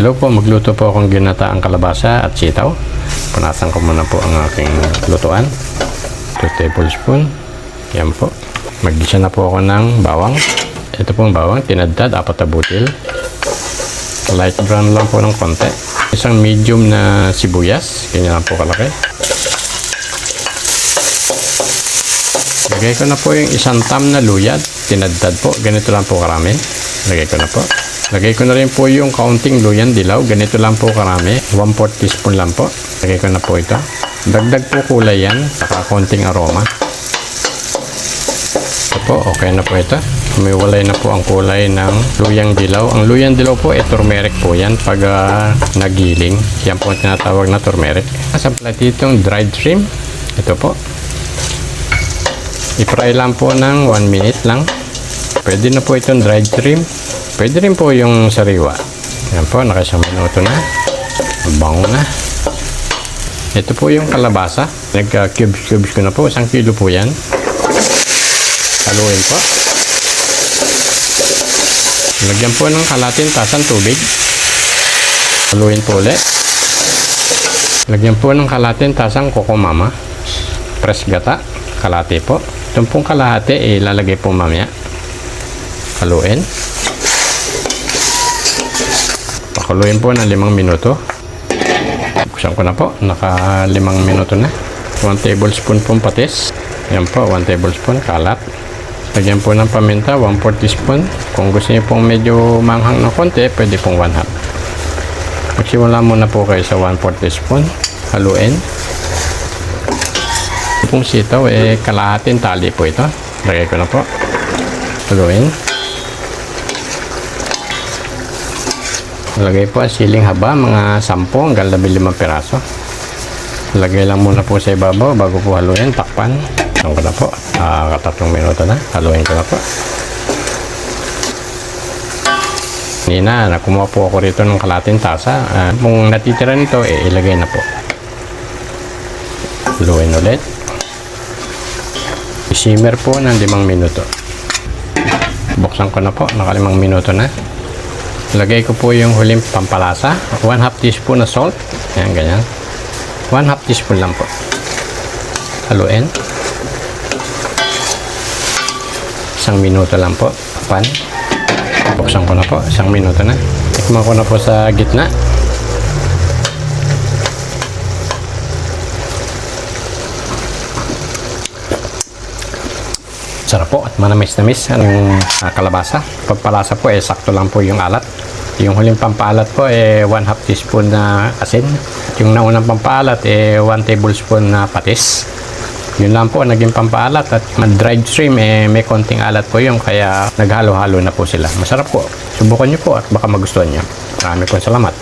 Hello po, magluto po akong ginataang kalabasa at sitaw. Punasan ko muna po ang aking lutuan. 2 tablespoon. Yan po. Mag-gisa na po ako ng bawang. Ito pong bawang, tinadtad, 4 na butil. Light brown lang po ng konti. Isang medium na sibuyas. Ganyan lang po kalaki. Lagay ko na po yung isang tam na luyad. Tinadtad po. Ganito lang po karami. Lagay ko na po. Lagay ko na rin po yung kaunting luyan dilaw. Ganito lang po karami. 1/4 teaspoon lang po. Lagay ko na po ito. Dagdag po kulay yan. Saka kaunting aroma. Ito po. Okay na po ito. Umiwalay na po ang kulay ng luyang dilaw. Ang luyang dilaw po turmeric po yan. Pag nagiling. Yan po tinatawag na turmeric. Sa platitong dried shrimp. Ito po. I-fry lang po ng 1 minute lang. Pwede na po itong dried shrimp. Pwede rin po yung sariwa. Yan po, nakasang minuto na. Bango na. Ito po yung kalabasa. Nagka-cubes ko na po. 1 kilo po yan. Haluin po. Lagyan po ng kalating tasang tubig. Haluin po ulit. Lagyan po ng kalating tasang kokomama. Press gata. Kalate po. Itong pong kalahati, ilalagay po mamaya. Haluin. Pakuluin po ng 5 minuto. Buksan ko na po. Naka 5 minuto na. 1 tablespoon pong patis. Yan po, 1 tablespoon kalat. Lagyan po ng paminta, 1/4 teaspoon. Kung gusto niyo pong medyo manghang na konti, pwede pong 1/2. Magsimula muna po kayo sa 1/4 teaspoon. Haluin. Pong sitaw, kalahating tali po ito. Lagay ko na po. Haluin. Lagay po ang siling haba, mga 10 hanggang 15 piraso. Lagay lang muna po sa ibabaw bago po haluin. Takpan. Takpan ko na po. 3 minuto na. Haluin ko na po. Nina, nakumuha po ako rito ng kalating tasa. Kung natitira nito, ilagay na po. Haluin ulit. I-simmer po ng 5 minuto. Buksan ko na po. Naka 5 minuto na. Lagay ko po yung huling pampalasa. 1/2 teaspoon na salt. Ayan, ganyan. 1/2 teaspoon lang po. Haluin. 1 minuto lang po. Pan. Buksan ko na po. 1 minuto na. Tikman ko na po sa gitna. Sarap po at manamis-namis ang kalabasa. Pagpalasa po sakto lang po yung alat. Yung huling pampalat po 1/2 teaspoon na asin. Yung naunang pampalat 1 tablespoon na patis. Yun lang po naging pampalat. At dried shrimp may konting alat po yung kaya naghalo-halo na po sila. Masarap po. Subukan nyo po at baka magustuhan nyo. Marami pong salamat.